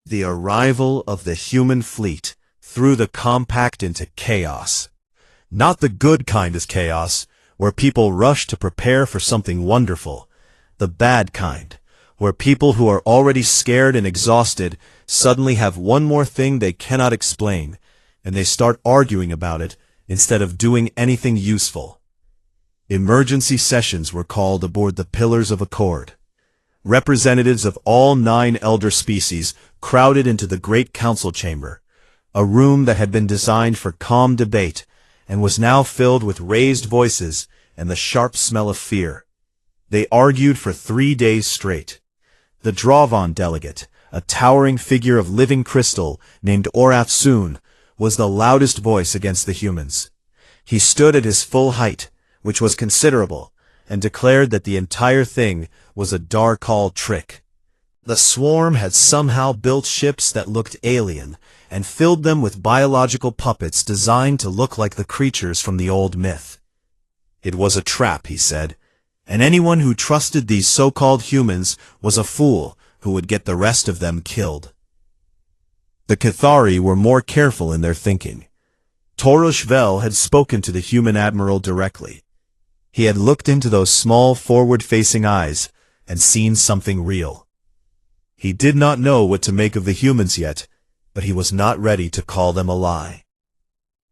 The arrival of the human fleet threw the compact into chaos. Not the good kind of chaos, where people rush to prepare for something wonderful. The bad kind, where people who are already scared and exhausted suddenly have one more thing they cannot explain, and they start arguing about it instead of doing anything useful. Emergency sessions were called aboard the Pillars of Accord. Representatives of all 9 elder species crowded into the great council chamber, a room that had been designed for calm debate and was now filled with raised voices and the sharp smell of fear. They argued for 3 days straight. The Dravon delegate, a towering figure of living crystal named Orath Soon, was the loudest voice against the humans. He stood at his full height, which was considerable, and declared that the entire thing was a Darkall trick. The swarm had somehow built ships that looked alien, and filled them with biological puppets designed to look like the creatures from the old myth. It was a trap, he said, and anyone who trusted these so-called humans was a fool who would get the rest of them killed. The Cathari were more careful in their thinking. Torush Vel had spoken to the human admiral directly. He had looked into those small forward-facing eyes and seen something real. He did not know what to make of the humans yet, but he was not ready to call them a lie.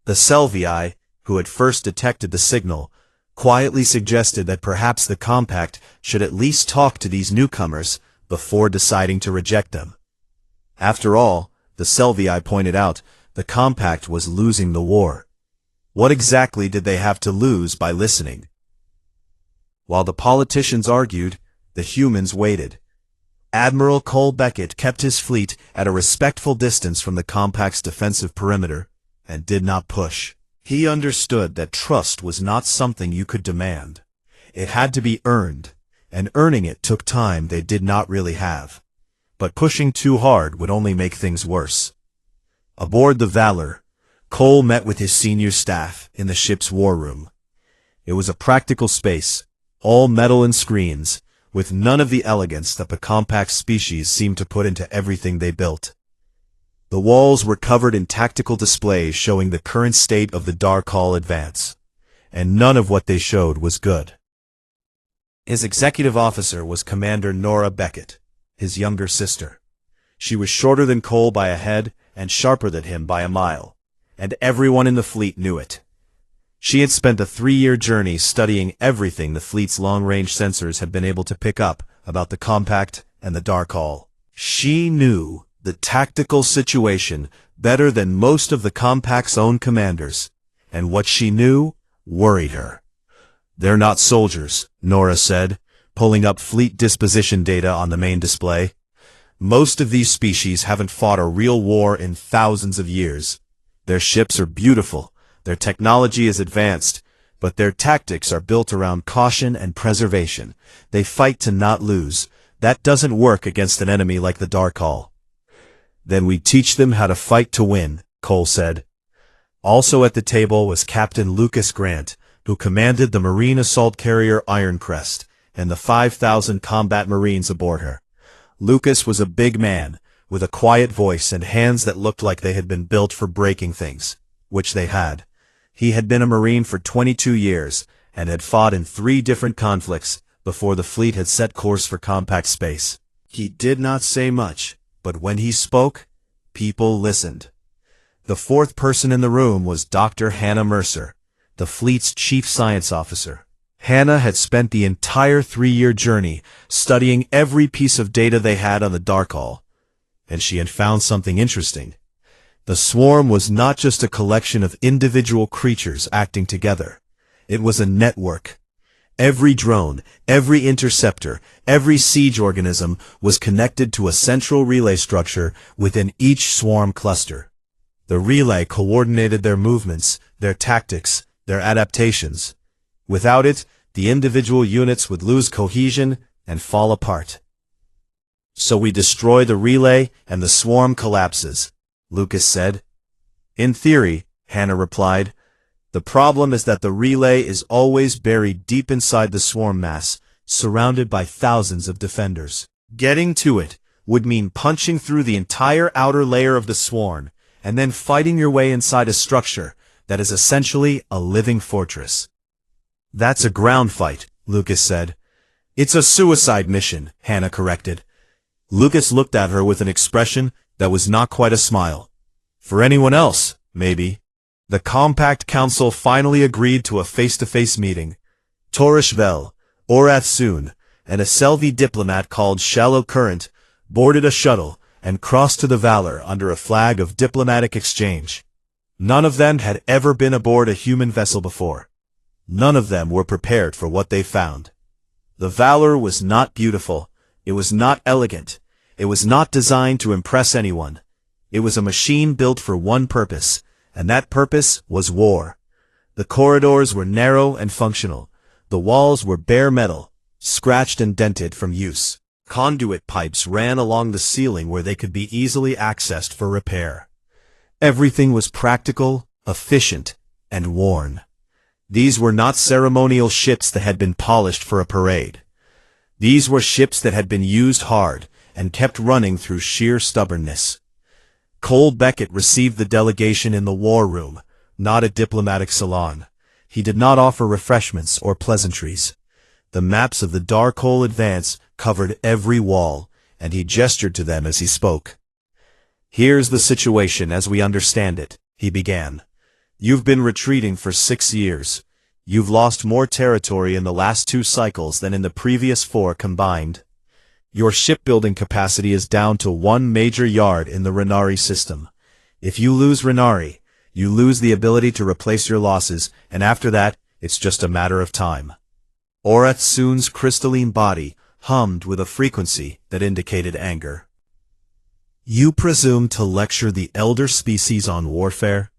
The Selvii, who had first detected the signal, quietly suggested that perhaps the compact should at least talk to these newcomers before deciding to reject them. After all, the Selvii pointed out, the compact was losing the war. What exactly did they have to lose by listening? While the politicians argued, the humans waited. Admiral Cole Beckett kept his fleet at a respectful distance from the compact's defensive perimeter and did not push. He understood that trust was not something you could demand. It had to be earned, and earning it took time they did not really have. But pushing too hard would only make things worse. Aboard the Valor, Cole met with his senior staff in the ship's war room. It was a practical space, all metal and screens, with none of the elegance that the compact species seemed to put into everything they built. The walls were covered in tactical displays showing the current state of the Darkall advance, and none of what they showed was good. His executive officer was Commander Nora Beckett, his younger sister. She was shorter than Cole by a head and sharper than him by a mile, and everyone in the fleet knew it. She had spent a 3-year journey studying everything the fleet's long-range sensors had been able to pick up about the compact and the Darkall. She knew the tactical situation better than most of the compact's own commanders, and what she knew worried her. "They're not soldiers," Nora said, pulling up fleet disposition data on the main display. "Most of these species haven't fought a real war in thousands of years. Their ships are beautiful, their technology is advanced, but their tactics are built around caution and preservation. They fight to not lose. That doesn't work against an enemy like the Darkall." "Then we teach them how to fight to win," Cole said. Also at the table was Captain Lucas Grant, who commanded the Marine assault carrier Ironcrest and the 5,000 combat Marines aboard her. Lucas was a big man, with a quiet voice and hands that looked like they had been built for breaking things, which they had. He had been a Marine for 22 years and had fought in 3 different conflicts before the fleet had set course for compact space. He did not say much, but when he spoke, people listened. The 4th person in the room was Dr. Hannah Mercer, the fleet's chief science officer. Hannah had spent the entire 3-year journey studying every piece of data they had on the Darkall, and she had found something interesting. The swarm was not just a collection of individual creatures acting together. It was a network. Every drone, every interceptor, every siege organism was connected to a central relay structure within each swarm cluster. The relay coordinated their movements, their tactics, their adaptations. Without it, the individual units would lose cohesion and fall apart. "So we destroy the relay and the swarm collapses," Lucas said. "In theory," Hannah replied. "The problem is that the relay is always buried deep inside the swarm mass, surrounded by thousands of defenders. Getting to it would mean punching through the entire outer layer of the swarm, and then fighting your way inside a structure that is essentially a living fortress. That's a ground fight, Lucas said. It's a suicide mission, Hannah corrected. Lucas looked at her with an expression that was not quite a smile. For anyone else, maybe. The Compact Council finally agreed to a face-to-face meeting. Torishvel, Orathsun, and a Selvi diplomat called Shallow Current boarded a shuttle and crossed to the Valor under a flag of diplomatic exchange. None of them had ever been aboard a human vessel before. None of them were prepared for what they found. The Valor was not beautiful. It was not elegant. It was not designed to impress anyone. It was a machine built for one purpose, and that purpose was war. The corridors were narrow and functional. The walls were bare metal, scratched and dented from use. Conduit pipes ran along the ceiling where they could be easily accessed for repair. Everything was practical, efficient, and worn. These were not ceremonial ships that had been polished for a parade. These were ships that had been used hard and kept running through sheer stubbornness. Cole Beckett received the delegation in the war room, not a diplomatic salon. He did not offer refreshments or pleasantries. The maps of the Darkole Advance covered every wall, and he gestured to them as he spoke. Here's the situation as we understand it, he began. You've been retreating for 6 years. You've lost more territory in the last 2 cycles than in the previous 4 combined. Your shipbuilding capacity is down to 1 major yard in the Renari system. If you lose Renari, you lose the ability to replace your losses, and after that, it's just a matter of time. Orathsun's crystalline body hummed with a frequency that indicated anger. You presume to lecture the elder species on warfare?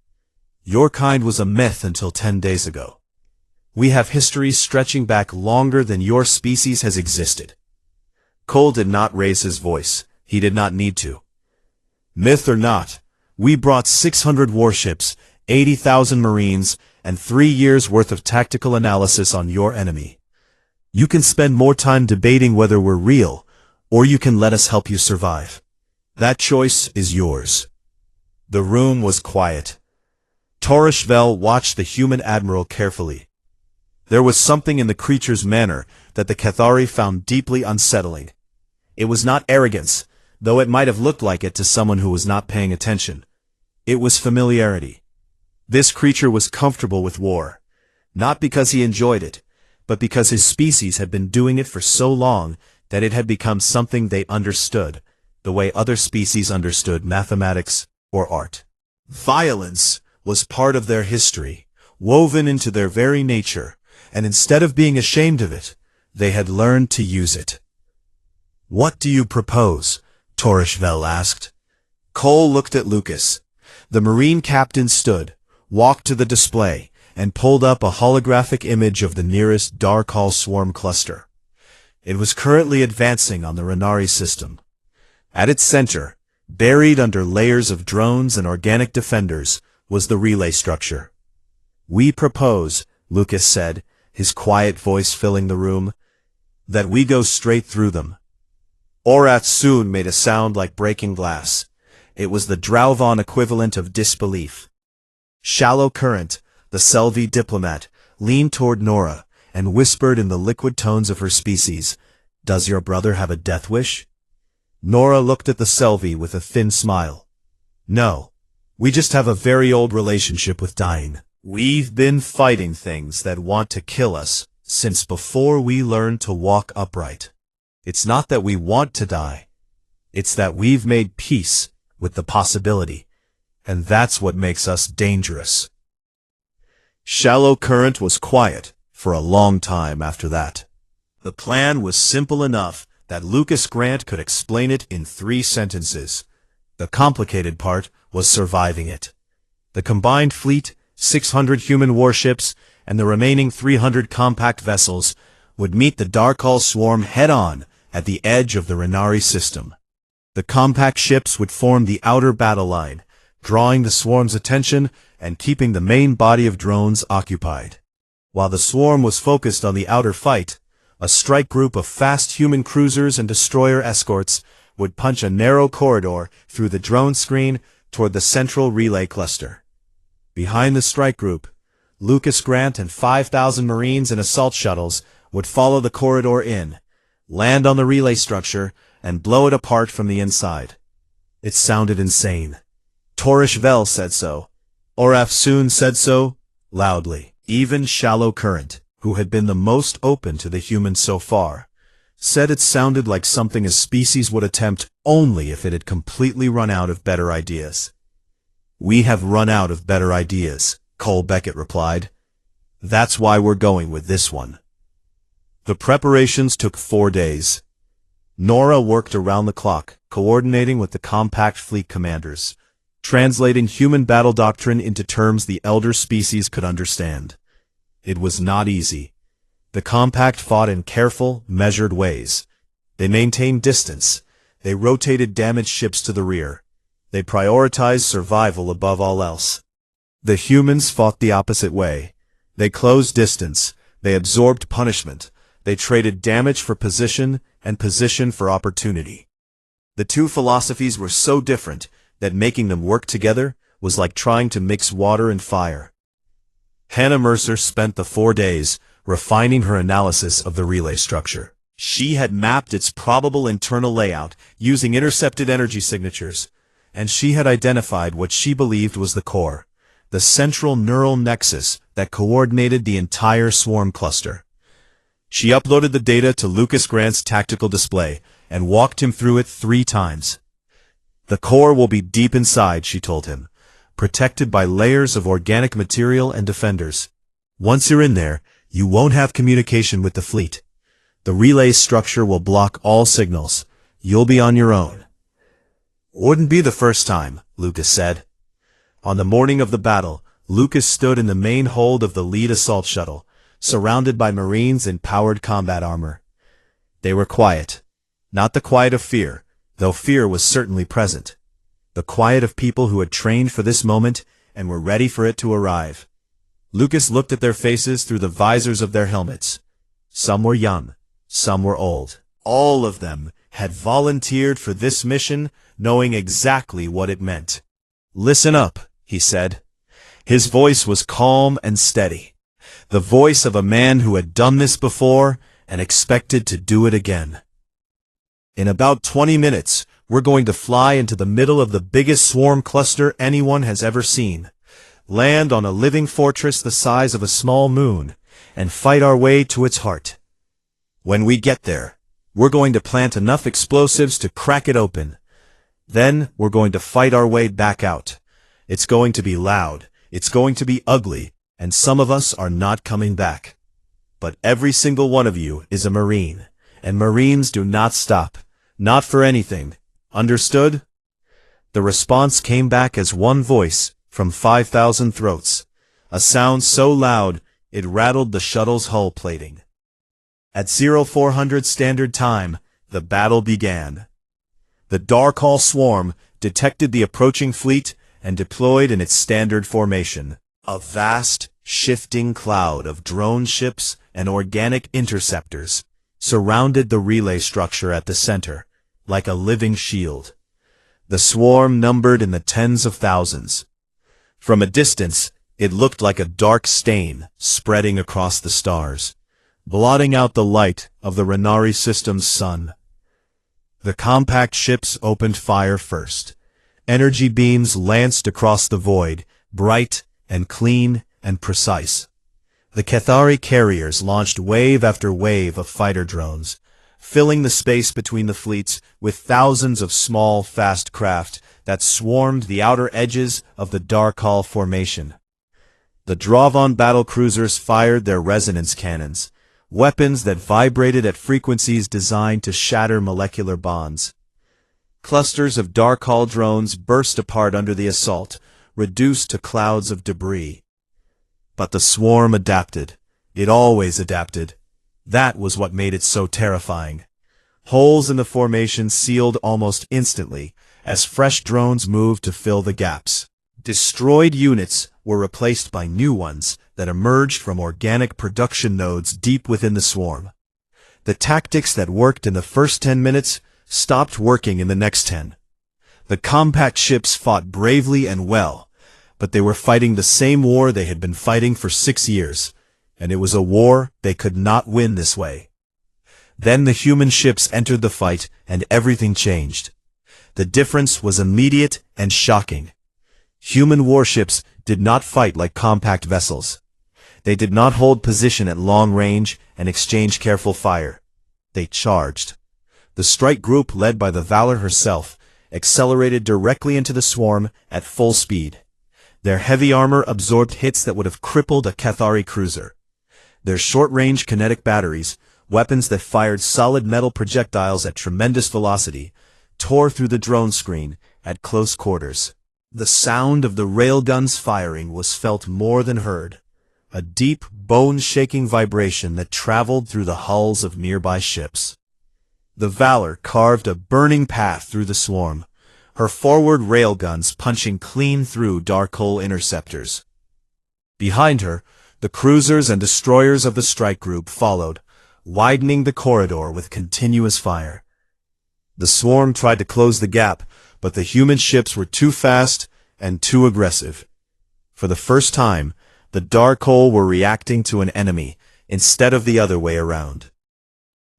Your kind was a myth until 10 days ago. We have histories stretching back longer than your species has existed. Cole did not raise his voice. He did not need to. Myth or not, we brought 600 warships, 80,000 Marines, and 3 years' worth of tactical analysis on your enemy. You can spend more time debating whether we're real, or you can let us help you survive. That choice is yours. The room was quiet. Torishvel watched the human admiral carefully. There was something in the creature's manner that the Cathari found deeply unsettling. It was not arrogance, though it might have looked like it to someone who was not paying attention. It was familiarity. This creature was comfortable with war, not because he enjoyed it, but because his species had been doing it for so long that it had become something they understood, the way other species understood mathematics or art. Violence was part of their history, woven into their very nature, and instead of being ashamed of it, they had learned to use it. What do you propose? Torishvel asked. Cole looked at Lucas. The Marine captain stood, walked to the display, and pulled up a holographic image of the nearest Darkole swarm cluster. It was currently advancing on the Renari system. At its center, buried under layers of drones and organic defenders, was the relay structure. We propose, Lucas said, his quiet voice filling the room, that we go straight through them. Orathsun made a sound like breaking glass. It was the Drauvan equivalent of disbelief. Shallow Current, the Selvi diplomat, leaned toward Nora and whispered in the liquid tones of her species, "Does your brother have a death wish?" Nora looked at the Selvi with a thin smile. "No. We just have a very old relationship with dying. We've been fighting things that want to kill us since before we learned to walk upright. It's not that we want to die. It's that we've made peace with the possibility, and that's what makes us dangerous." Shallow Current was quiet for a long time after that. The plan was simple enough that Lucas Grant could explain it in 3 sentences. The complicated part was surviving it. The combined fleet, 600 human warships, and the remaining 300 compact vessels would meet the Darkole swarm head-on at the edge of the Renari system. The compact ships would form the outer battle line, drawing the swarm's attention and keeping the main body of drones occupied. While the swarm was focused on the outer fight, a strike group of fast human cruisers and destroyer escorts would punch a narrow corridor through the drone screen toward the central relay cluster. Behind the strike group, Lucas Grant and 5,000 Marines and assault shuttles would follow the corridor in, land on the relay structure, and blow it apart from the inside. It sounded insane. Torish Vel said so. Oraf soon said so, loudly. Even Shallow Current, who had been the most open to the humans so far, said it sounded like something a species would attempt only if it had completely run out of better ideas. "We have run out of better ideas," Cole Beckett replied. "That's why we're going with this one." The preparations took 4 days. Nora worked around the clock, coordinating with the compact fleet commanders, translating human battle doctrine into terms the elder species could understand. It was not easy. The compact fought in careful, measured ways. They maintained distance. They rotated damaged ships to the rear. They prioritized survival above all else. The humans fought the opposite way. They closed distance. They absorbed punishment. They traded damage for position and position for opportunity. The two philosophies were so different that making them work together was like trying to mix water and fire. Hannah Mercer spent the 4 days refining her analysis of the relay structure. She had mapped its probable internal layout using intercepted energy signatures, and she had identified what she believed was the core, the central neural nexus that coordinated the entire swarm cluster. She uploaded the data to Lucas Grant's tactical display and walked him through it 3 times. "The core will be deep inside," she told him, "protected by layers of organic material and defenders. Once you're in there, you won't have communication with the fleet. The relay structure will block all signals. You'll be on your own." "Wouldn't be the first time," Lucas said. On the morning of the battle, Lucas stood in the main hold of the lead assault shuttle, surrounded by Marines in powered combat armor. They were quiet. Not the quiet of fear, though fear was certainly present. The quiet of people who had trained for this moment and were ready for it to arrive. Lucas looked at their faces through the visors of their helmets. Some were young, some were old. All of them had volunteered for this mission, knowing exactly what it meant. "Listen up," he said. His voice was calm and steady. The voice of a man who had done this before and expected to do it again. "In about 20 minutes, we're going to fly into the middle of the biggest swarm cluster anyone has ever seen, land on a living fortress the size of a small moon, and fight our way to its heart. When we get there, we're going to plant enough explosives to crack it open. Then we're going to fight our way back out. It's going to be loud, it's going to be ugly, and some of us are not coming back. But every single one of you is a Marine, and Marines do not stop, not for anything. Understood?" The response came back as one voice from 5,000 throats, a sound so loud it rattled the shuttle's hull plating. At 0400 Standard Time, the battle began. The Darkhall swarm detected the approaching fleet and deployed in its standard formation. A vast, shifting cloud of drone ships and organic interceptors surrounded the relay structure at the center, like a living shield. The swarm numbered in the tens of thousands. From a distance, it looked like a dark stain spreading across the stars, blotting out the light of the Renari system's sun. The compact ships opened fire first. Energy beams lanced across the void, bright and clean and precise. The Cathari carriers launched wave after wave of fighter drones, filling the space between the fleets with thousands of small, fast craft that swarmed the outer edges of the Darkhall formation. The Dravon battlecruisers fired their resonance cannons, weapons that vibrated at frequencies designed to shatter molecular bonds. Clusters of Darkhall drones burst apart under the assault, reduced to clouds of debris. But the swarm adapted. It always adapted. That was what made it so terrifying. Holes in the formation sealed almost instantly as fresh drones moved to fill the gaps. Destroyed units were replaced by new ones that emerged from organic production nodes deep within the swarm. The tactics that worked in the first 10 minutes stopped working in the next 10. The compact ships fought bravely and well, but they were fighting the same war they had been fighting for 6 years, and it was a war they could not win this way. Then the human ships entered the fight, and everything changed. The difference was immediate and shocking. Human warships did not fight like compact vessels. They did not hold position at long range and exchange careful fire. They charged. The strike group, led by the Valor herself, accelerated directly into the swarm at full speed. Their heavy armor absorbed hits that would have crippled a Cathari cruiser. Their short-range kinetic batteries, weapons that fired solid metal projectiles at tremendous velocity, tore through the drone screen at close quarters. The sound of the railguns firing was felt more than heard, a deep, bone-shaking vibration that traveled through the hulls of nearby ships. The Valor carved a burning path through the swarm, her forward railguns punching clean through dark hole interceptors. Behind her, the cruisers and destroyers of the strike group followed, widening the corridor with continuous fire. The swarm tried to close the gap, but the human ships were too fast and too aggressive. For the first time, the dark hole were reacting to an enemy instead of the other way around.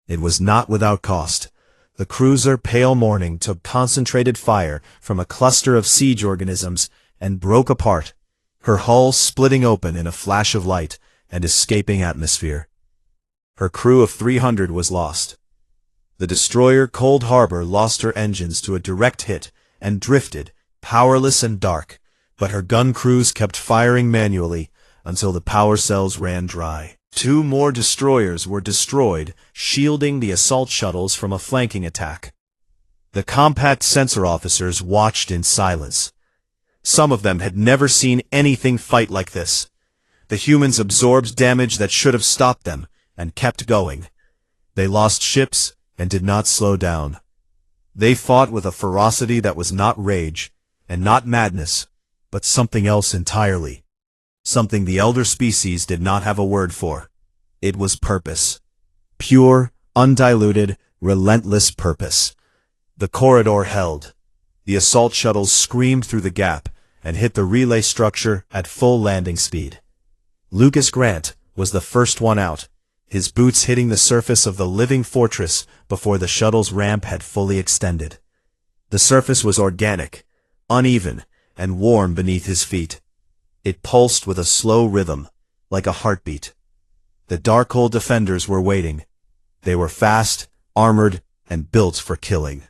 It was not without cost. The cruiser Pale Morning took concentrated fire from a cluster of siege organisms and broke apart, her hull splitting open in a flash of light and escaping atmosphere. Her crew of 300 was lost. The destroyer Cold Harbor lost her engines to a direct hit and drifted, powerless and dark, but her gun crews kept firing manually until the power cells ran dry. 2 more destroyers were destroyed, shielding the assault shuttles from a flanking attack. The compact sensor officers watched in silence. Some of them had never seen anything fight like this. The humans absorbed damage that should have stopped them and kept going. They lost ships and did not slow down. They fought with a ferocity that was not rage and not madness, but something else entirely. Something the elder species did not have a word for. It was purpose. Pure, undiluted, relentless purpose. The corridor held. The assault shuttles screamed through the gap and hit the relay structure at full landing speed. Lucas Grant was the first one out, his boots hitting the surface of the living fortress before the shuttle's ramp had fully extended. The surface was organic, uneven, and warm beneath his feet. It pulsed with a slow rhythm, like a heartbeat. The Darkhold defenders were waiting. They were fast, armored, and built for killing.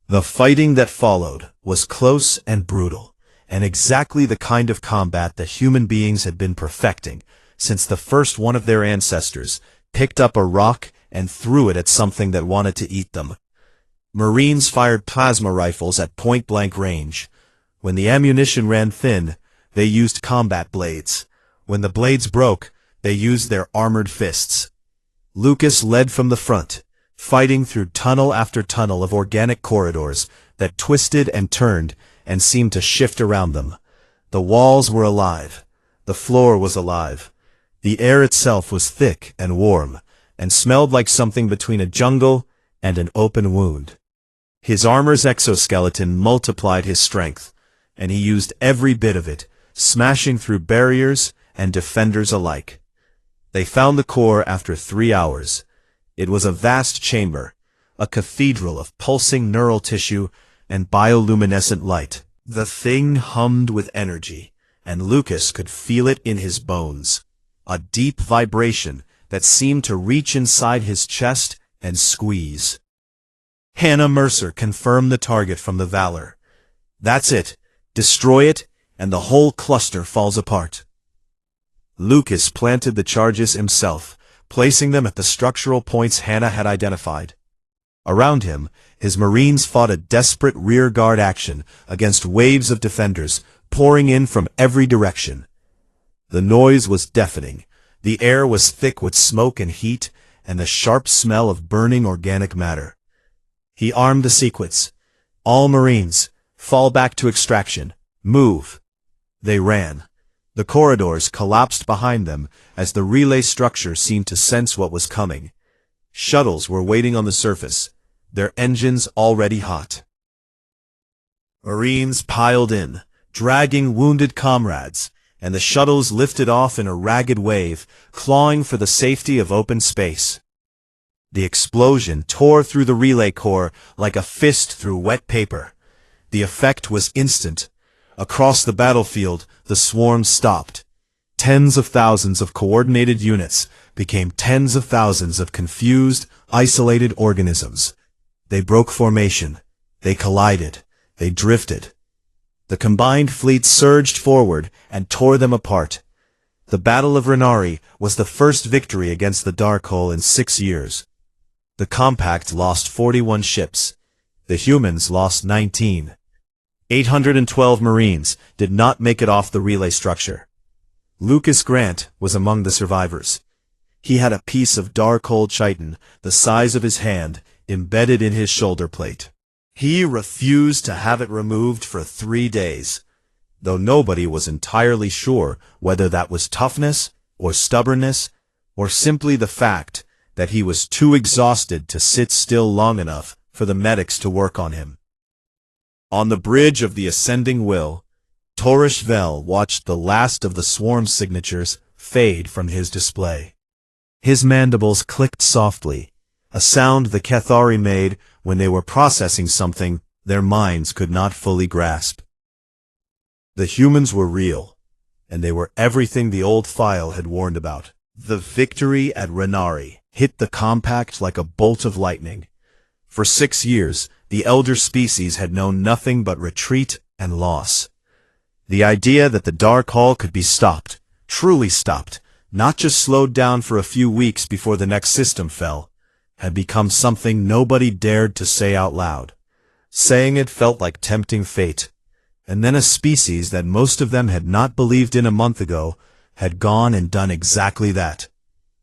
The fighting that followed was close and brutal, and exactly the kind of combat that human beings had been perfecting since the first one of their ancestors picked up a rock and threw it at something that wanted to eat them. Marines fired plasma rifles at point-blank range. When the ammunition ran thin, they used combat blades. When the blades broke, they used their armored fists. Lucas led from the front, fighting through tunnel after tunnel of organic corridors that twisted and turned and seemed to shift around them. The walls were alive. The floor was alive. The air itself was thick and warm, and smelled like something between a jungle and an open wound. His armor's exoskeleton multiplied his strength, and he used every bit of it, smashing through barriers and defenders alike. They found the core after 3 hours. It was a vast chamber, a cathedral of pulsing neural tissue and bioluminescent light. The thing hummed with energy, and Lucas could feel it in his bones, a deep vibration that seemed to reach inside his chest and squeeze. Hannah Mercer confirmed the target from the Valor. That's it. Destroy it, and the whole cluster falls apart. Lucas planted the charges himself, placing them at the structural points Hannah had identified. Around him, his Marines fought a desperate rearguard action against waves of defenders pouring in from every direction. The noise was deafening. The air was thick with smoke and heat, and the sharp smell of burning organic matter. He armed the sequence. All Marines, fall back to extraction. Move. They ran. The corridors collapsed behind them as the relay structure seemed to sense what was coming. Shuttles were waiting on the surface, their engines already hot. Marines piled in, dragging wounded comrades, and the shuttles lifted off in a ragged wave, clawing for the safety of open space. The explosion tore through the relay core like a fist through wet paper. The effect was instant. Across the battlefield, the swarm stopped. Tens of thousands of coordinated units became tens of thousands of confused, isolated organisms. They broke formation. They collided. They drifted. The combined fleet surged forward and tore them apart. The Battle of Renari was the first victory against the Dark Hole in 6 years. The Compact lost 41 ships. The humans lost 19. 812 Marines did not make it off the relay structure. Lucas Grant was among the survivors. He had a piece of Darkhold chitin, the size of his hand, embedded in his shoulder plate. He refused to have it removed for 3 days, though nobody was entirely sure whether that was toughness or stubbornness or simply the fact that he was too exhausted to sit still long enough for the medics to work on him. On the bridge of the Ascending Will, Torish Vel watched the last of the swarm signatures fade from his display. His mandibles clicked softly, a sound the Cathari made when they were processing something their minds could not fully grasp. The humans were real, and they were everything the old file had warned about. The victory at Renari hit the Compact like a bolt of lightning. For 6 years, the elder species had known nothing but retreat and loss. The idea that the Dark Hall could be stopped, truly stopped, not just slowed down for a few weeks before the next system fell, had become something nobody dared to say out loud. Saying it felt like tempting fate. And then a species that most of them had not believed in a month ago had gone and done exactly that.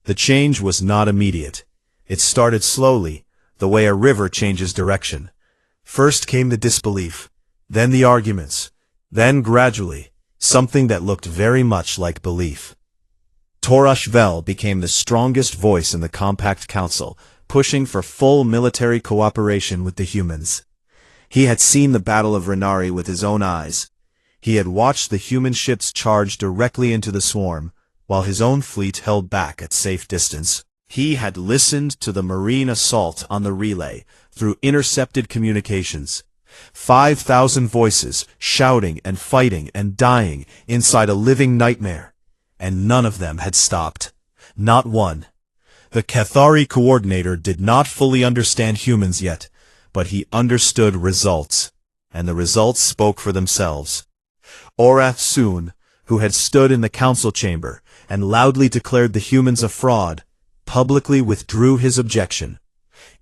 The change was not immediate. It started slowly, the way a river changes direction. First came the disbelief, then the arguments, then gradually, something that looked very much like belief. Torash Vel became the strongest voice in the Compact Council, pushing for full military cooperation with the humans. He had seen the Battle of Renari with his own eyes. He had watched the human ships charge directly into the swarm, while his own fleet held back at safe distance. He had listened to the Marine assault on the relay through intercepted communications. 5,000 voices shouting and fighting and dying inside a living nightmare, and none of them had stopped. Not one. The Cathari coordinator did not fully understand humans yet, but he understood results, and the results spoke for themselves. Orath Soon, who had stood in the council chamber and loudly declared the humans a fraud, publicly withdrew his objection.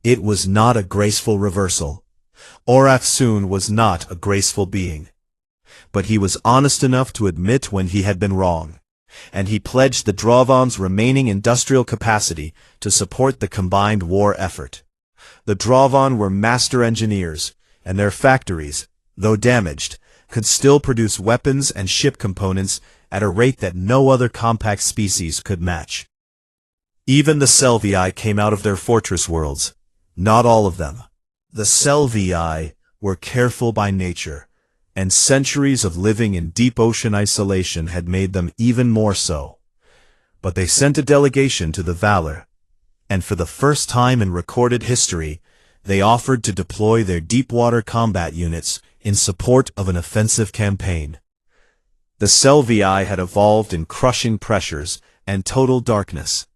It was not a graceful reversal. Orath Soon was not a graceful being. But he was honest enough to admit when he had been wrong, and he pledged the Dravon's remaining industrial capacity to support the combined war effort. The Dravon were master engineers, and their factories, though damaged, could still produce weapons and ship components at a rate that no other compact species could match. Even the Selvii came out of their fortress worlds. Not all of them. The Selvii were careful by nature, and centuries of living in deep ocean isolation had made them even more so. But they sent a delegation to the Valor, and for the first time in recorded history, they offered to deploy their deep-water combat units in support of an offensive campaign. The Selvii had evolved in crushing pressures and total darkness.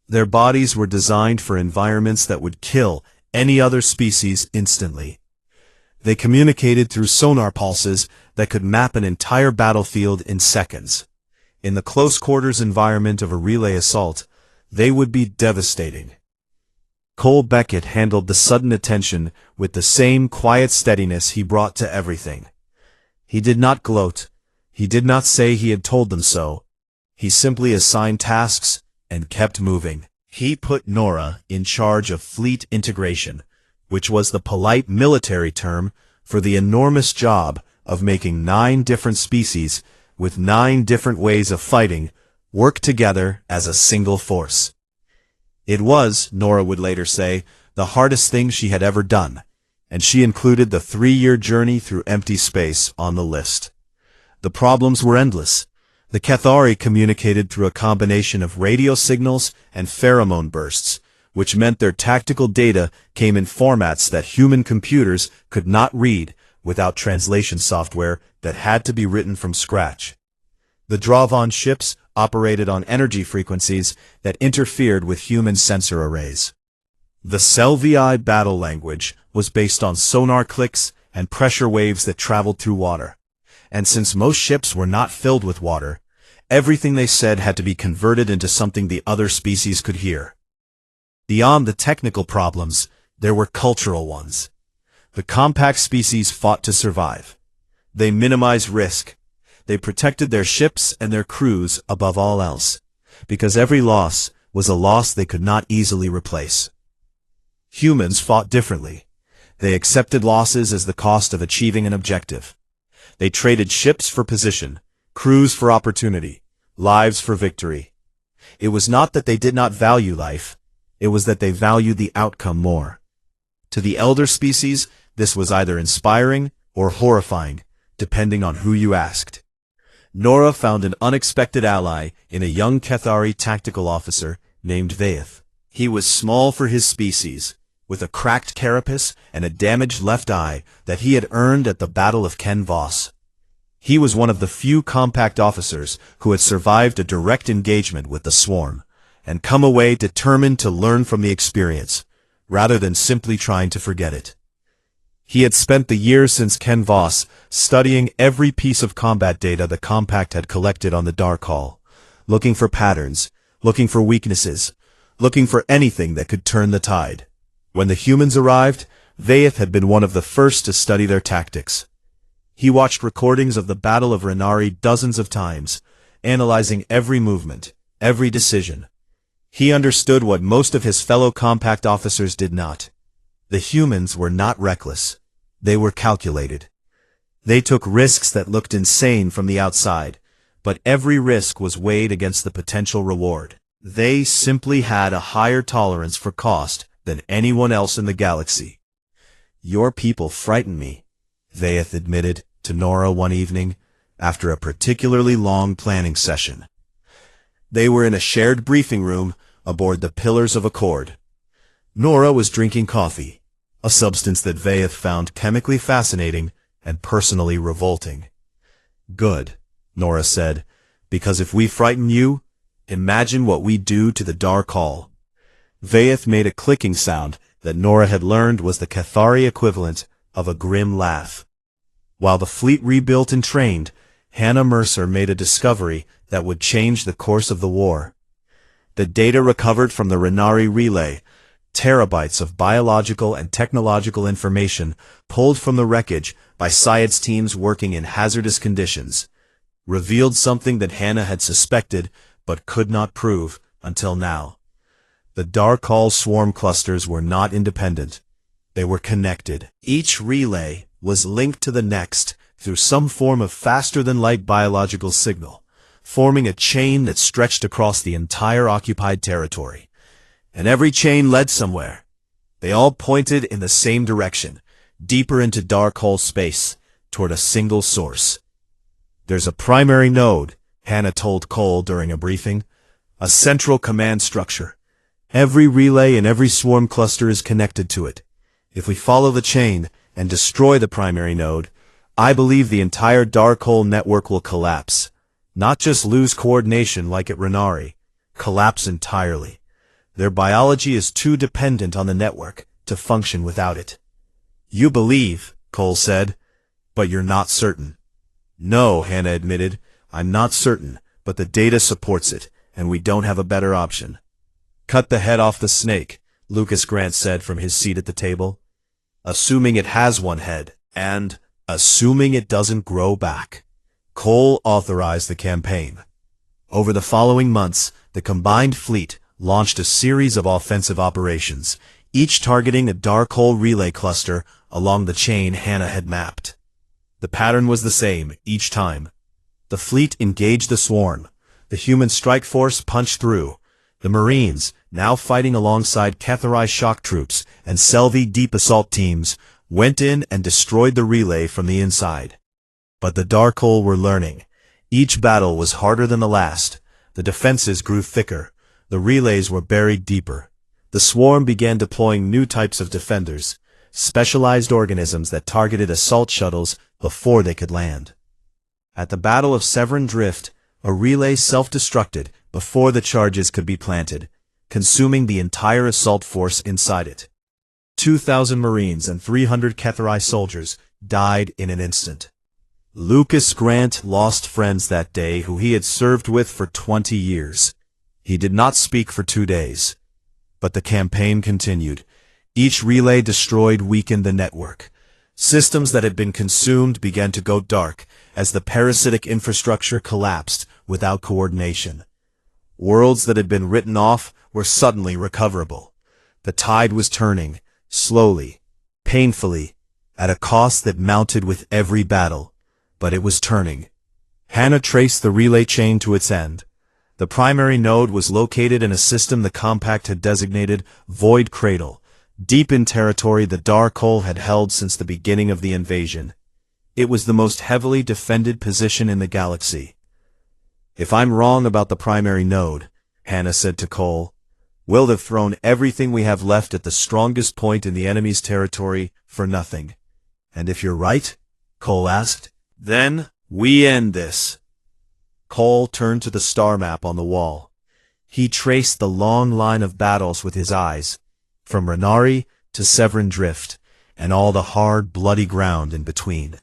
Their bodies were designed for environments that would kill any other species instantly. They communicated through sonar pulses that could map an entire battlefield in seconds. In the close-quarters environment of a relay assault, they would be devastating. Cole Beckett handled the sudden attention with the same quiet steadiness he brought to everything. He did not gloat. He did not say he had told them so. He simply assigned tasks and kept moving. He put Nora in charge of fleet integration, which was the polite military term for the enormous job of making 9 different species with 9 different ways of fighting work together as a single force. It was, Nora would later say, the hardest thing she had ever done, and she included the 3-year journey through empty space on the list. The problems were endless. The Cathari communicated through a combination of radio signals and pheromone bursts, which meant their tactical data came in formats that human computers could not read without translation software that had to be written from scratch. The Dravan ships operated on energy frequencies that interfered with human sensor arrays. The Selvi battle language was based on sonar clicks and pressure waves that traveled through water. And since most ships were not filled with water, everything they said had to be converted into something the other species could hear. Beyond the technical problems, there were cultural ones. The compact species fought to survive. They minimized risk. They protected their ships and their crews above all else, because every loss was a loss they could not easily replace. Humans fought differently. They accepted losses as the cost of achieving an objective. They traded ships for position, crews for opportunity, lives for victory. It was not that they did not value life, it was that they valued the outcome more. To the elder species, this was either inspiring or horrifying, depending on who you asked. Nora found an unexpected ally in a young Cathari tactical officer named Vaeth. He was small for his species, with a cracked carapace and a damaged left eye that he had earned at the Battle of Ken Voss. He was one of the few compact officers who had survived a direct engagement with the swarm, and come away determined to learn from the experience, rather than simply trying to forget it. He had spent the years since Ken Voss studying every piece of combat data the compact had collected on the Dark Hall, looking for patterns, looking for weaknesses, looking for anything that could turn the tide. When the humans arrived, Vaeth had been one of the first to study their tactics. He watched recordings of the Battle of Renari dozens of times, analyzing every movement, every decision. He understood what most of his fellow compact officers did not. The humans were not reckless. They were calculated. They took risks that looked insane from the outside, but every risk was weighed against the potential reward. They simply had a higher tolerance for cost than anyone else in the galaxy. "Your people frighten me," Vaeth admitted to Nora one evening after a particularly long planning session. They were in a shared briefing room aboard the Pillars of Accord. Nora was drinking coffee, a substance that Vaeth found chemically fascinating and personally revolting. "Good," Nora said, "because if we frighten you, imagine what we do to the Dark Hall." Vaeth made a clicking sound that Nora had learned was the Cathari equivalent of a grim laugh. While the fleet rebuilt and trained, Hannah Mercer made a discovery that would change the course of the war. The data recovered from the Renari relay, terabytes of biological and technological information pulled from the wreckage by science teams working in hazardous conditions, revealed something that Hannah had suspected but could not prove until now. The Dark Hall swarm clusters were not independent. They were connected. Each relay was linked to the next through some form of faster-than-light biological signal, forming a chain that stretched across the entire occupied territory. And every chain led somewhere. They all pointed in the same direction, deeper into Dark Hall space, toward a single source. "There's a primary node," Hannah told Cole during a briefing, "a central command structure. Every relay in every swarm cluster is connected to it. If we follow the chain and destroy the primary node, I believe the entire Dark Hole network will collapse. Not just lose coordination like at Renari, collapse entirely. Their biology is too dependent on the network to function without it." "You believe," Cole said, "but you're not certain." "No," Hannah admitted, "I'm not certain, but the data supports it, and we don't have a better option." "Cut the head off the snake," Lucas Grant said from his seat at the table. "Assuming it has one head, and assuming it doesn't grow back." Cole authorized the campaign. Over the following months, the combined fleet launched a series of offensive operations, each targeting a Dark Hole relay cluster along the chain Hannah had mapped. The pattern was the same each time. The fleet engaged the swarm. The human strike force punched through. The Marines, now fighting alongside HFY shock troops and Selvi deep assault teams, went in and destroyed the relay from the inside. But the Darkhold were learning. Each battle was harder than the last. The defenses grew thicker. The relays were buried deeper. The swarm began deploying new types of defenders, specialized organisms that targeted assault shuttles before they could land. At the Battle of Severn Drift, a relay self-destructed before the charges could be planted, consuming the entire assault force inside it. 2,000 Marines and 300 HFY soldiers died in an instant. Lucas Grant lost friends that day who he had served with for 20 years. He did not speak for 2 days. But the campaign continued. Each relay destroyed weakened the network. Systems that had been consumed began to go dark as the parasitic infrastructure collapsed without coordination. Worlds that had been written off were suddenly recoverable. The tide was turning, slowly, painfully, at a cost that mounted with every battle. But it was turning. Hannah traced the relay chain to its end. The primary node was located in a system the Compact had designated Void Cradle, deep in territory the Darkhold had held since the beginning of the invasion. It was the most heavily defended position in the galaxy. "If I'm wrong about the primary node," Hannah said to Cole, "we'll have thrown everything we have left at the strongest point in the enemy's territory for nothing." "And if you're right?" Cole asked. "Then we end this." Cole turned to the star map on the wall. He traced the long line of battles with his eyes, from Renari to Severn Drift, and all the hard, bloody ground in between.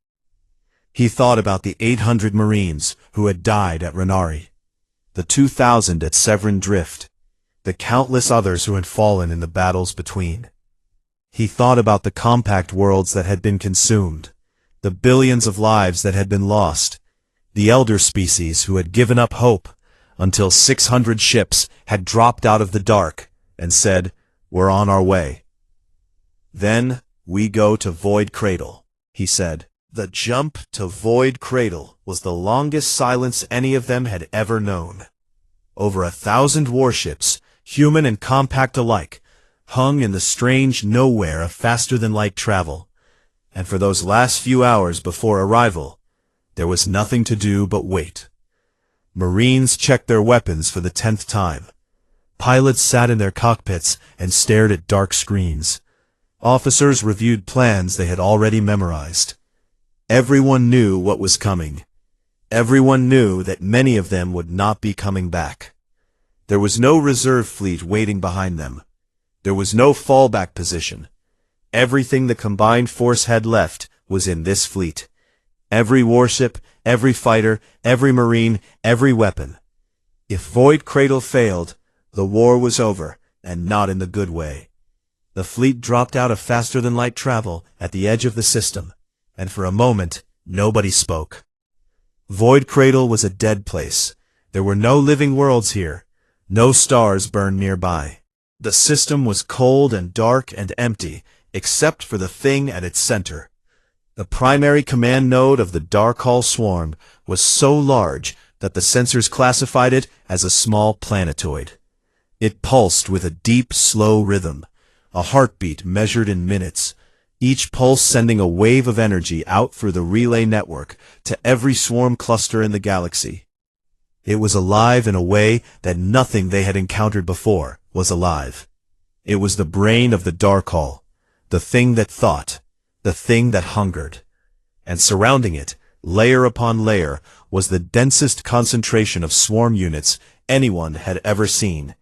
He thought about the 800 Marines who had died at Renari, the 2,000 at Severn Drift, the countless others who had fallen in the battles between. He thought about the Compact worlds that had been consumed, the billions of lives that had been lost, the elder species who had given up hope until 600 ships had dropped out of the dark and said, "We're on our way." "Then we go to Void Cradle," he said. The jump to Void Cradle was the longest silence any of them had ever known. Over 1,000 warships, human and compact alike, hung in the strange nowhere of faster-than-light travel. And for those last few hours before arrival, there was nothing to do but wait. Marines checked their weapons for the 10th time. Pilots sat in their cockpits and stared at dark screens. Officers reviewed plans they had already memorized. Everyone knew what was coming. Everyone knew that many of them would not be coming back. There was no reserve fleet waiting behind them. There was no fallback position. Everything the combined force had left was in this fleet. Every warship, every fighter, every marine, every weapon. If Void Cradle failed, the war was over, and not in the good way. The fleet dropped out of faster-than-light travel at the edge of the system, and for a moment, nobody spoke. Void Cradle was a dead place. There were no living worlds here. No stars burned nearby. The system was cold and dark and empty, except for the thing at its center. The primary command node of the Darkhold swarm was so large that the sensors classified it as a small planetoid. It pulsed with a deep, slow rhythm, a heartbeat measured in minutes, each pulse sending a wave of energy out through the relay network to every swarm cluster in the galaxy. It was alive in a way that nothing they had encountered before was alive. It was the brain of the Darkhold, the thing that thought, the thing that hungered. And surrounding it, layer upon layer, was the densest concentration of swarm units anyone had ever seen.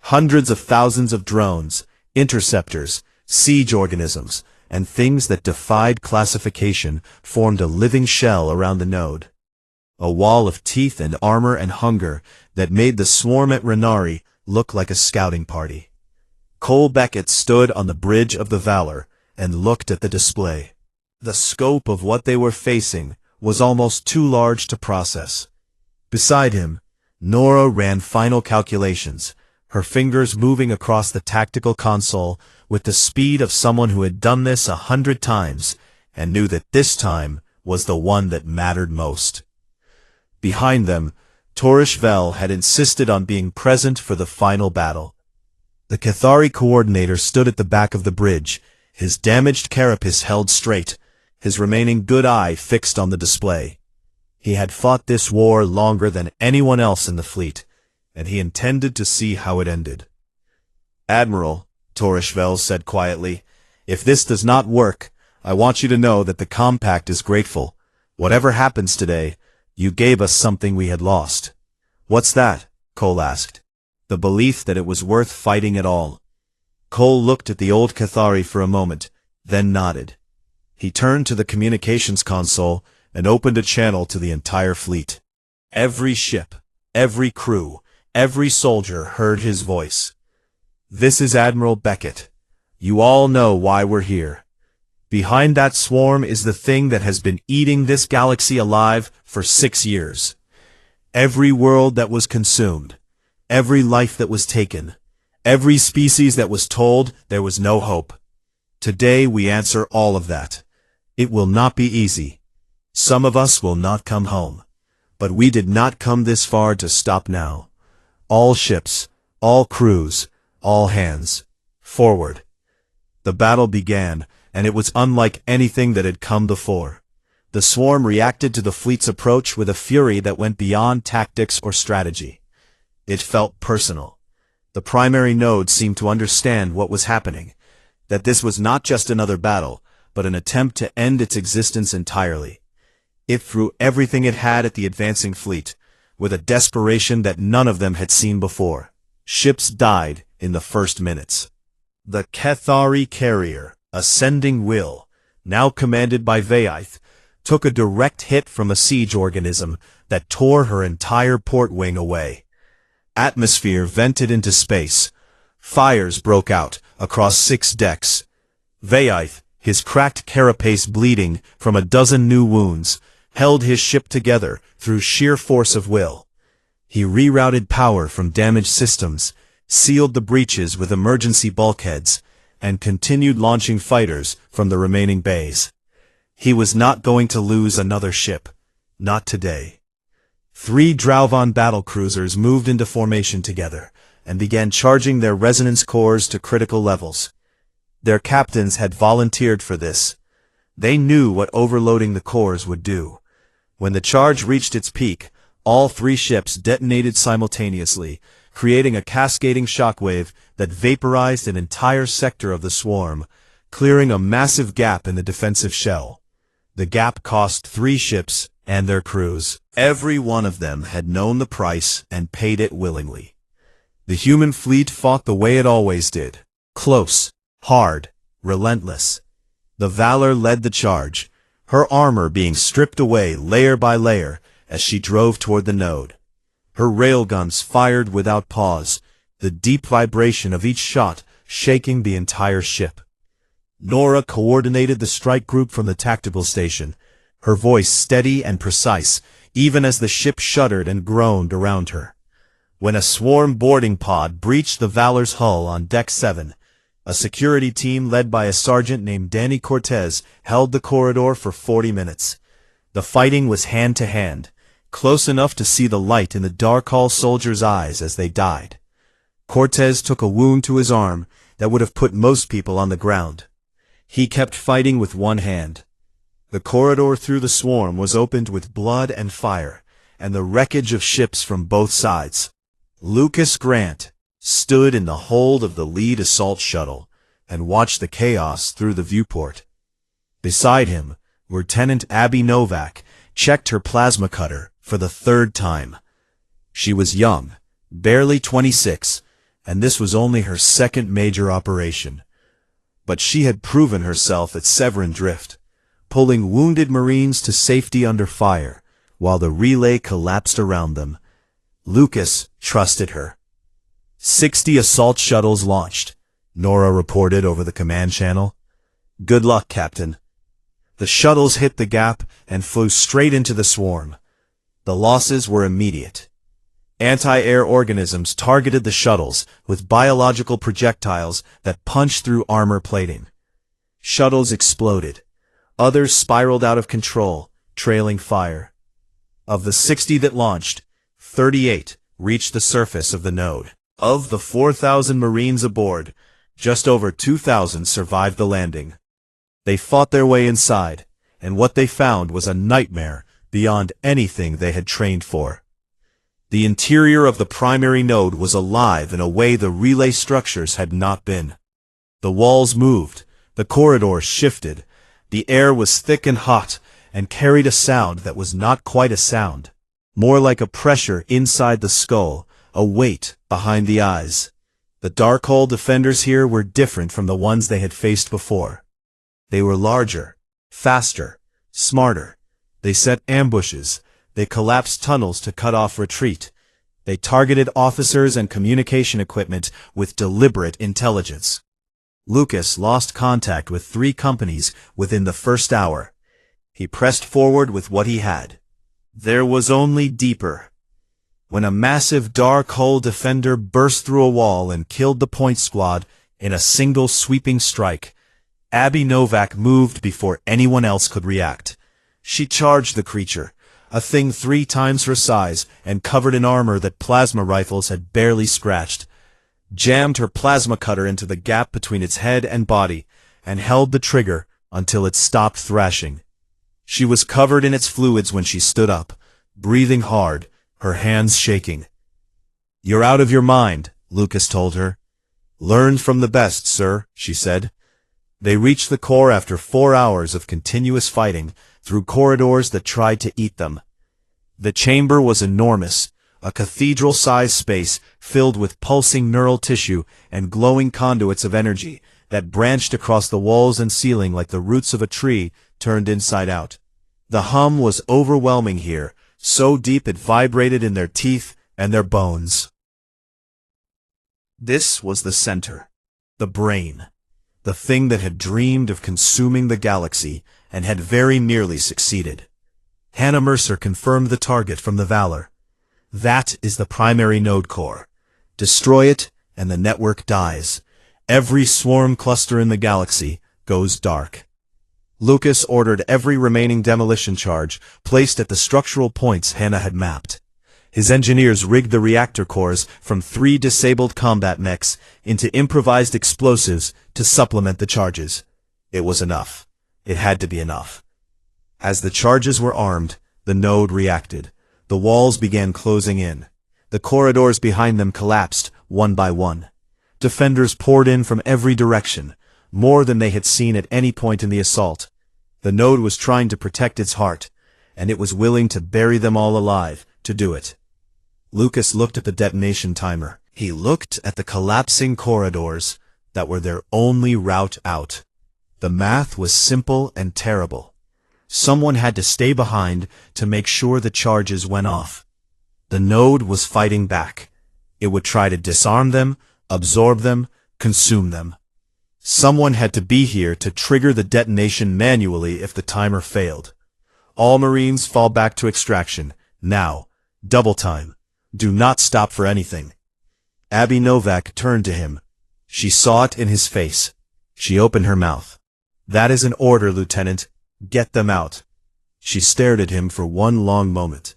Hundreds of thousands of drones, interceptors, siege organisms, and things that defied classification formed a living shell around the node. A wall of teeth and armor and hunger that made the swarm at Renari look like a scouting party. Cole Beckett stood on the bridge of the Valor and looked at the display. The scope of what they were facing was almost too large to process. Beside him, Nora ran final calculations, her fingers moving across the tactical console with the speed of someone who had done this 100 times and knew that this time was the one that mattered most. Behind them, Torish Vel had insisted on being present for the final battle. The Cathari coordinator stood at the back of the bridge, his damaged carapace held straight, his remaining good eye fixed on the display. He had fought this war longer than anyone else in the fleet, and he intended to see how it ended. "Admiral," Torishvel said quietly, "if this does not work, I want you to know that the Compact is grateful. Whatever happens today, you gave us something we had lost." "What's that?" Cole asked. "The belief that it was worth fighting at all." Cole looked at the old Cathari for a moment, then nodded. He turned to the communications console and opened a channel to the entire fleet. Every ship, every crew, every soldier heard his voice. "This is Admiral Beckett. You all know why we're here. Behind that swarm is the thing that has been eating this galaxy alive for 6 years. Every world that was consumed, every life that was taken, every species that was told there was no hope. Today we answer all of that. It will not be easy. Some of us will not come home. But we did not come this far to stop now. All ships, all crews, all hands, forward." The battle began, and it was unlike anything that had come before. The swarm reacted to the fleet's approach with a fury that went beyond tactics or strategy. It felt personal. The primary node seemed to understand what was happening, that this was not just another battle, but an attempt to end its existence entirely. It threw everything it had at the advancing fleet, with a desperation that none of them had seen before. Ships died in the first minutes. The Cathari carrier, Ascending Will, now commanded by Vaith, took a direct hit from a siege organism that tore her entire port wing away. Atmosphere vented into space. Fires broke out across 6 decks. Vaith, his cracked carapace bleeding from a dozen new wounds, held his ship together through sheer force of will. He rerouted power from damaged systems, sealed the breaches with emergency bulkheads, and continued launching fighters from the remaining bays. He was not going to lose another ship. Not today. 3 Drauvan battlecruisers moved into formation together and began charging their resonance cores to critical levels. Their captains had volunteered for this. They knew what overloading the cores would do. When the charge reached its peak, all 3 ships detonated simultaneously, creating a cascading shockwave that vaporized an entire sector of the swarm, clearing a massive gap in the defensive shell. The gap cost 3 ships and their crews. Every one of them had known the price and paid it willingly. The human fleet fought the way it always did. Close, hard, relentless. The Valor led the charge, her armor being stripped away layer by layer as she drove toward the node. Her railguns fired without pause, the deep vibration of each shot shaking the entire ship. Nora coordinated the strike group from the tactical station, her voice steady and precise, even as the ship shuddered and groaned around her. When a swarm boarding pod breached the Valor's hull on Deck 7, a security team led by a sergeant named Danny Cortez held the corridor for 40 minutes. The fighting was hand-to-hand, close enough to see the light in the dark hull soldiers' eyes as they died. Cortez took a wound to his arm that would have put most people on the ground. He kept fighting with one hand. The corridor through the swarm was opened with blood and fire, and the wreckage of ships from both sides. Lucas Grant stood in the hold of the lead assault shuttle and watched the chaos through the viewport. Beside him, Lieutenant Abby Novak checked her plasma cutter for the 3rd time. She was young, barely 26, and this was only her 2nd major operation. But she had proven herself at Severin Drift, pulling wounded Marines to safety under fire while the relay collapsed around them. Lucas trusted her. 60 assault shuttles launched, Nora reported over the command channel. "Good luck, Captain." The shuttles hit the gap and flew straight into the swarm. The losses were immediate. Anti-air organisms targeted the shuttles with biological projectiles that punched through armor plating. Shuttles exploded. Others spiraled out of control, trailing fire. Of the 60 that launched, 38 reached the surface of the node. Of the 4,000 Marines aboard, just over 2,000 survived the landing. They fought their way inside, and what they found was a nightmare beyond anything they had trained for. The interior of the primary node was alive in a way the relay structures had not been. The walls moved, the corridors shifted, the air was thick and hot, and carried a sound that was not quite a sound, more like a pressure inside the skull, a weight behind the eyes. The Darkhold defenders here were different from the ones they had faced before. They were larger, faster, smarter. They set ambushes. They collapsed tunnels to cut off retreat. They targeted officers and communication equipment with deliberate intelligence. Lucas lost contact with 3 companies within the first hour. He pressed forward with what he had. There was only deeper. When a massive Darkhold defender burst through a wall and killed the point squad in a single sweeping strike, Abby Novak moved before anyone else could react. She charged the creature, a thing 3 times her size and covered in armor that plasma rifles had barely scratched, jammed her plasma cutter into the gap between its head and body, and held the trigger until it stopped thrashing. She was covered in its fluids when she stood up, breathing hard, her hands shaking. "You're out of your mind," Lucas told her. "Learn from the best, sir," she said. They reached the core after 4 hours of continuous fighting through corridors that tried to eat them. The chamber was enormous, a cathedral-sized space filled with pulsing neural tissue and glowing conduits of energy that branched across the walls and ceiling like the roots of a tree turned inside out. The hum was overwhelming here, so deep it vibrated in their teeth and their bones. This was the center, the brain, the thing that had dreamed of consuming the galaxy and had very nearly succeeded. Hannah Mercer confirmed the target from the Valor. That is the primary node core. Destroy it, and the network dies. Every swarm cluster in the galaxy goes dark. Lucas ordered every remaining demolition charge placed at the structural points Hannah had mapped. His engineers rigged the reactor cores from 3 disabled combat mechs into improvised explosives to supplement the charges. It was enough. It had to be enough. As the charges were armed, the node reacted. The walls began closing in. The corridors behind them collapsed, one by one. Defenders poured in from every direction, more than they had seen at any point in the assault. The node was trying to protect its heart, and it was willing to bury them all alive to do it. Lucas looked at the detonation timer. He looked at the collapsing corridors that were their only route out. The math was simple and terrible. Someone had to stay behind to make sure the charges went off. The node was fighting back. It would try to disarm them, absorb them, consume them. Someone had to be here to trigger the detonation manually if the timer failed. All Marines fall back to extraction, now. Double time. Do not stop for anything. Abby Novak turned to him. She saw it in his face. She opened her mouth. "That is an order, Lieutenant. Get them out." She stared at him for one long moment.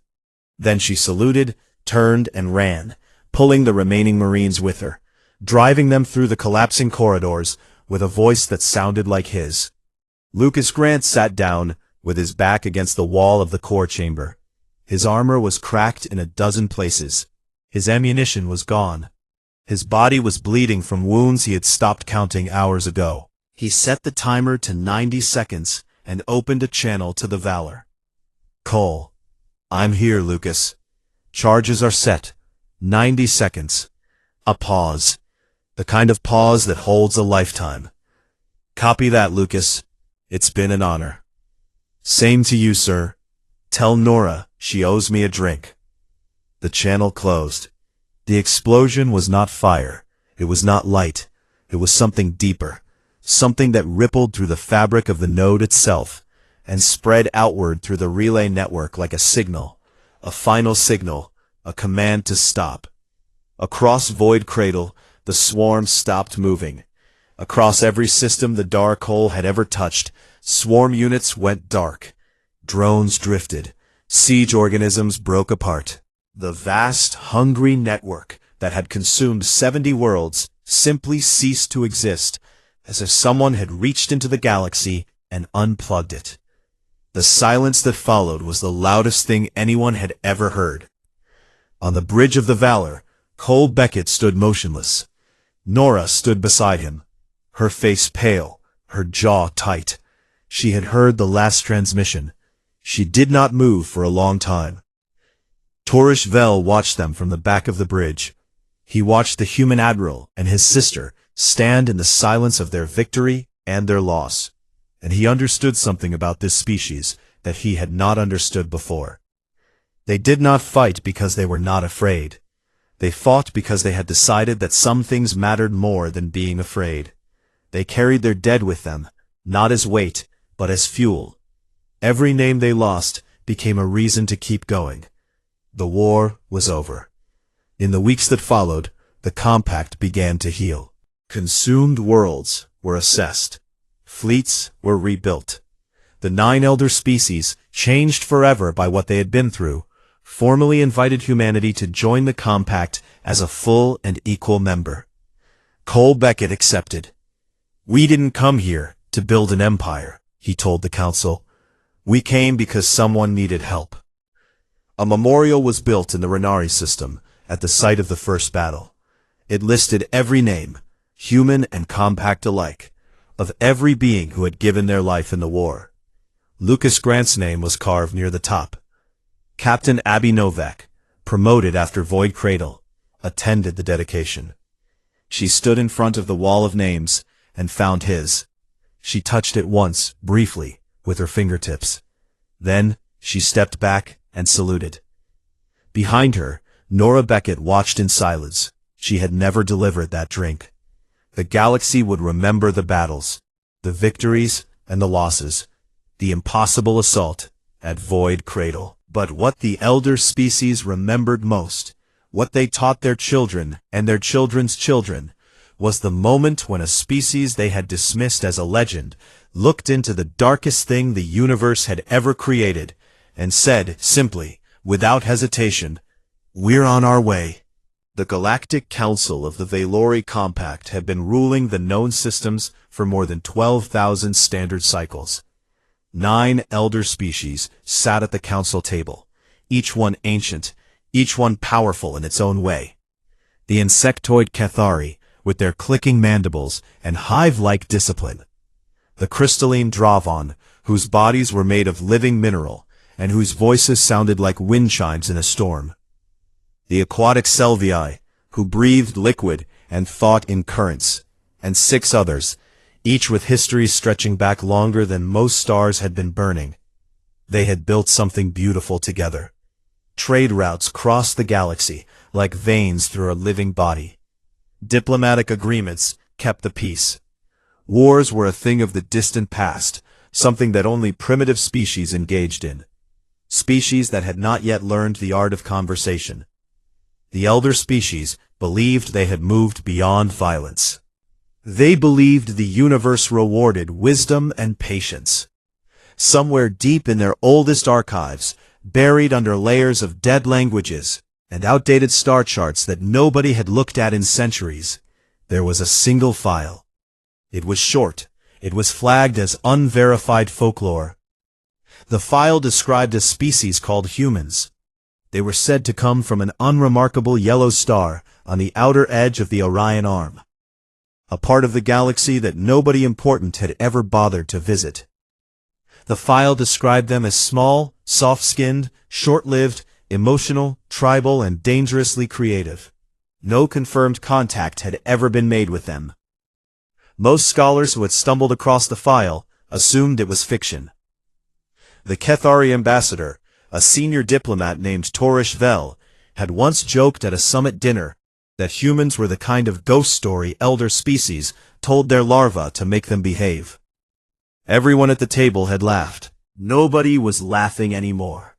Then she saluted, turned, and ran, pulling the remaining Marines with her, driving them through the collapsing corridors with a voice that sounded like his. Lucas Grant sat down, with his back against the wall of the core chamber. His armor was cracked in a dozen places. His ammunition was gone. His body was bleeding from wounds he had stopped counting hours ago. He set the timer to 90 seconds and opened a channel to the Valor. "Cole. I'm here, Lucas. Charges are set. 90 seconds. A pause. The kind of pause that holds a lifetime." "Copy that, Lucas. It's been an honor." "Same to you, sir. Tell Nora she owes me a drink." The channel closed. The explosion was not fire. It was not light. It was something deeper. Something that rippled through the fabric of the node itself and spread outward through the relay network like a signal, a final signal, a command to stop. Across Void Cradle, the swarm stopped moving. Across every system the dark hole had ever touched, swarm units went dark. Drones drifted. Siege organisms broke apart. The vast, hungry network that had consumed 70 worlds simply ceased to exist, as if someone had reached into the galaxy and unplugged it. The silence that followed was the loudest thing anyone had ever heard. On the bridge of the Valor, Cole Beckett stood motionless. Nora stood beside him, her face pale, her jaw tight. She had heard the last transmission. She did not move for a long time. Torish Vel watched them from the back of the bridge. He watched the human admiral and his sister stand in the silence of their victory and their loss, and he understood something about this species that he had not understood before. They did not fight because they were not afraid. They fought because they had decided that some things mattered more than being afraid. They carried their dead with them, not as weight, but as fuel. Every name they lost became a reason to keep going. The war was over. In the weeks that followed, the compact began to heal. Consumed worlds were assessed. Fleets were rebuilt. The 9 elder species, changed forever by what they had been through, formally invited humanity to join the compact as a full and equal member. Cole Beckett accepted. "We didn't come here to build an empire," he told the council. "We came because someone needed help." A memorial was built in the Renari system at the site of the first battle. It listed every name, human and compact alike, of every being who had given their life in the war. Lucas Grant's name was carved near the top. Captain Abby Novak, promoted after Void Cradle, attended the dedication. She stood in front of the wall of names and found his. She touched it once, briefly, with her fingertips. Then, she stepped back and saluted. Behind her, Nora Beckett watched in silence. She had never delivered that drink. The galaxy would remember the battles, the victories and the losses, the impossible assault at Void Cradle. But what the elder species remembered most, what they taught their children and their children's children, was the moment when a species they had dismissed as a legend looked into the darkest thing the universe had ever created and said simply, without hesitation, "We're on our way." The Galactic Council of the Valori Compact had been ruling the known systems for more than 12,000 standard cycles. 9 elder species sat at the council table, each one ancient, each one powerful in its own way. The insectoid Cathari, with their clicking mandibles and hive-like discipline. The crystalline Dravon, whose bodies were made of living mineral, and whose voices sounded like wind chimes in a storm. The aquatic Selvii, who breathed liquid and thought in currents, and 6 others, each with histories stretching back longer than most stars had been burning. They had built something beautiful together. Trade routes crossed the galaxy like veins through a living body. Diplomatic agreements kept the peace. Wars were a thing of the distant past, something that only primitive species engaged in. Species that had not yet learned the art of conversation. The elder species believed they had moved beyond violence. They believed the universe rewarded wisdom and patience. Somewhere deep in their oldest archives, buried under layers of dead languages and outdated star charts that nobody had looked at in centuries, there was a single file. It was short. It was flagged as unverified folklore. The file described a species called humans. They were said to come from an unremarkable yellow star on the outer edge of the Orion Arm, a part of the galaxy that nobody important had ever bothered to visit. The file described them as small, soft-skinned, short-lived, emotional, tribal, and dangerously creative. No confirmed contact had ever been made with them. Most scholars who had stumbled across the file assumed it was fiction. The Cathari ambassador, a senior diplomat named Torish Vel, had once joked at a summit dinner that humans were the kind of ghost story elder species told their larvae to make them behave. Everyone at the table had laughed. Nobody was laughing anymore.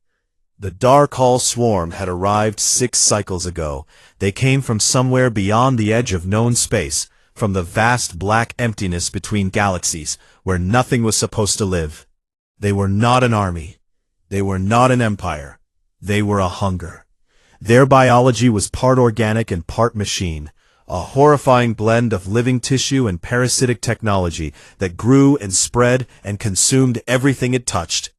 The Darkhall swarm had arrived 6 cycles ago. They came from somewhere beyond the edge of known space, from the vast black emptiness between galaxies, where nothing was supposed to live. They were not an army. They were not an empire. They were a hunger. Their biology was part organic and part machine, a horrifying blend of living tissue and parasitic technology that grew and spread and consumed everything it touched.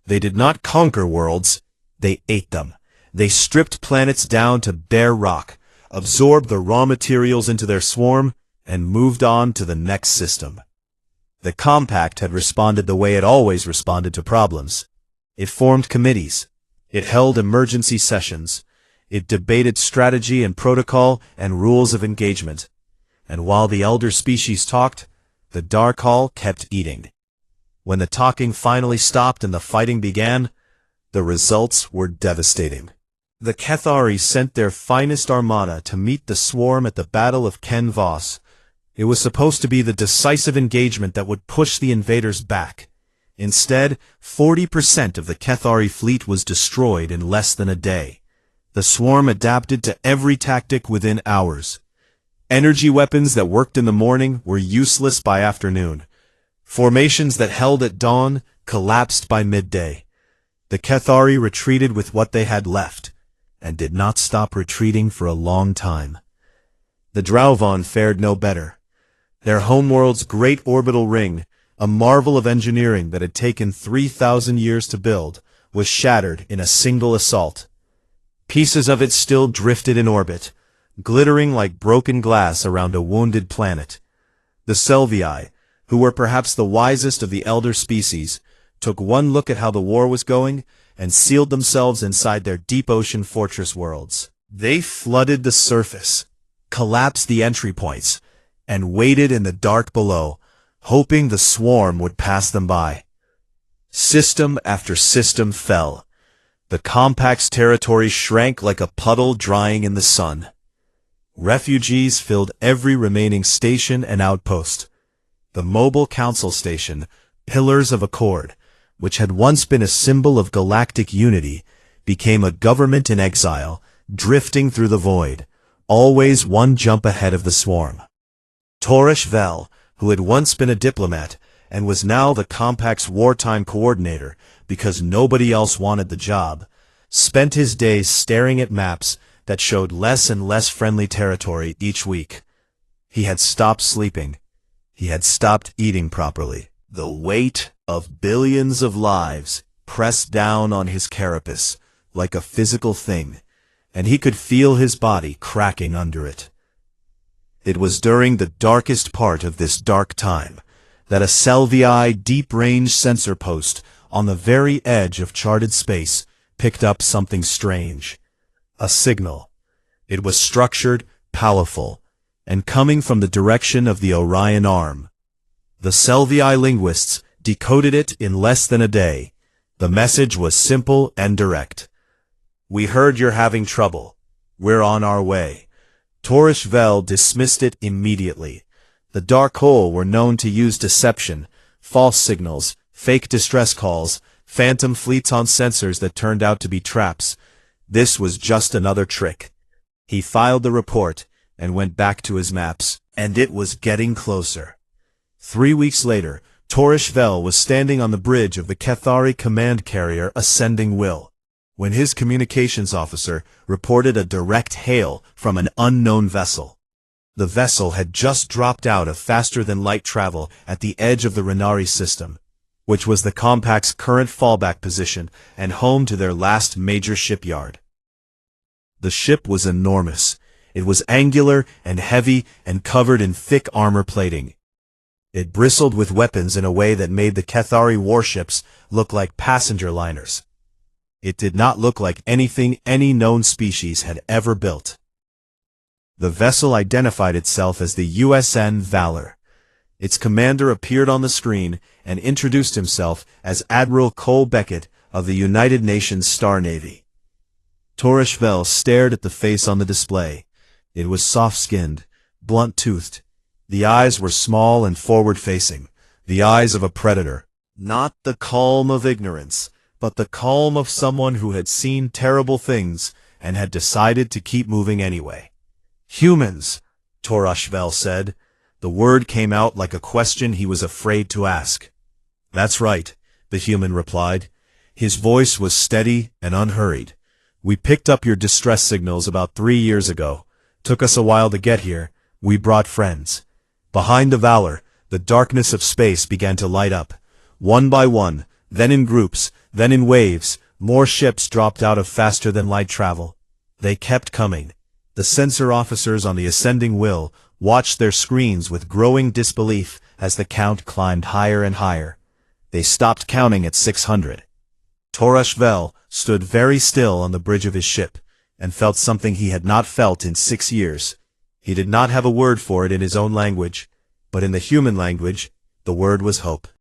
They did not conquer worlds, they ate them. They stripped planets down to bare rock, absorbed the raw materials into their swarm, and moved on to the next system. The Compact had responded the way it always responded to problems. It formed committees. It held emergency sessions. It debated strategy and protocol and rules of engagement. And while the elder species talked, the Dark Hall kept eating. When the talking finally stopped and the fighting began, the results were devastating. The Cathari sent their finest armada to meet the swarm at the Battle of Ken Voss. It was supposed to be the decisive engagement that would push the invaders back. Instead, 40% of the Cathari fleet was destroyed in less than a day. The swarm adapted to every tactic within hours. Energy weapons that worked in the morning were useless by afternoon. Formations that held at dawn collapsed by midday. The Cathari retreated with what they had left, and did not stop retreating for a long time. The Drauvan fared no better. Their homeworld's great orbital ring, a marvel of engineering that had taken 3,000 years to build, was shattered in a single assault. Pieces of it still drifted in orbit, glittering like broken glass around a wounded planet. The Selvii, who were perhaps the wisest of the elder species, took one look at how the war was going and sealed themselves inside their deep ocean fortress worlds. They flooded the surface, collapsed the entry points, and waited in the dark below, hoping the swarm would pass them by. System after system fell. The Compact's territory shrank like a puddle drying in the sun. Refugees filled every remaining station and outpost. The mobile council station, Pillars of Accord, which had once been a symbol of galactic unity, became a government in exile, drifting through the void, always one jump ahead of the swarm. Torish Vel, who had once been a diplomat, and was now the Compact's wartime coordinator because nobody else wanted the job, spent his days staring at maps that showed less and less friendly territory each week. He had stopped sleeping. He had stopped eating properly. The weight of billions of lives pressed down on his carapace like a physical thing, and he could feel his body cracking under it. It was during the darkest part of this dark time that a Selvii deep-range sensor post on the very edge of charted space picked up something strange. A signal. It was structured, powerful, and coming from the direction of the Orion Arm. The Selvii linguists decoded it in less than a day. The message was simple and direct. "We heard you're having trouble. We're on our way." Torish Vel dismissed it immediately. The Dark Hole were known to use deception, false signals, fake distress calls, phantom fleets on sensors that turned out to be traps. This was just another trick. He filed the report and went back to his maps, and it was getting closer. 3 weeks later, Torish Vel was standing on the bridge of the Cathari command carrier Ascending Will, when his communications officer reported a direct hail from an unknown vessel. The vessel had just dropped out of faster-than-light travel at the edge of the Renari system, which was the Compact's current fallback position and home to their last major shipyard. The ship was enormous. It was angular and heavy and covered in thick armor plating. It bristled with weapons in a way that made the Cathari warships look like passenger liners. It did not look like anything any known species had ever built. The vessel identified itself as the USN Valor. Its commander appeared on the screen and introduced himself as Admiral Cole Beckett of the United Nations Star Navy. Torish Vel stared at the face on the display. It was soft-skinned, blunt-toothed. The eyes were small and forward-facing, the eyes of a predator. Not the calm of ignorance, but the calm of someone who had seen terrible things and had decided to keep moving anyway. "Humans," Torish Vel said. The word came out like a question he was afraid to ask. "That's right," the human replied. His voice was steady and unhurried. We picked up your distress signals about 3 years ago. Took us a while to get here. We brought friends. Behind the valor, the darkness of space began to light up. One by one, then in groups, then in waves, more ships dropped out of faster-than-light travel. They kept coming. The sensor officers on the ascending wheel watched their screens with growing disbelief as the count climbed higher and higher. They stopped counting at 600. Torashvel stood very still on the bridge of his ship, and felt something he had not felt in 6 years. He did not have a word for it in his own language, but in the human language, the word was hope.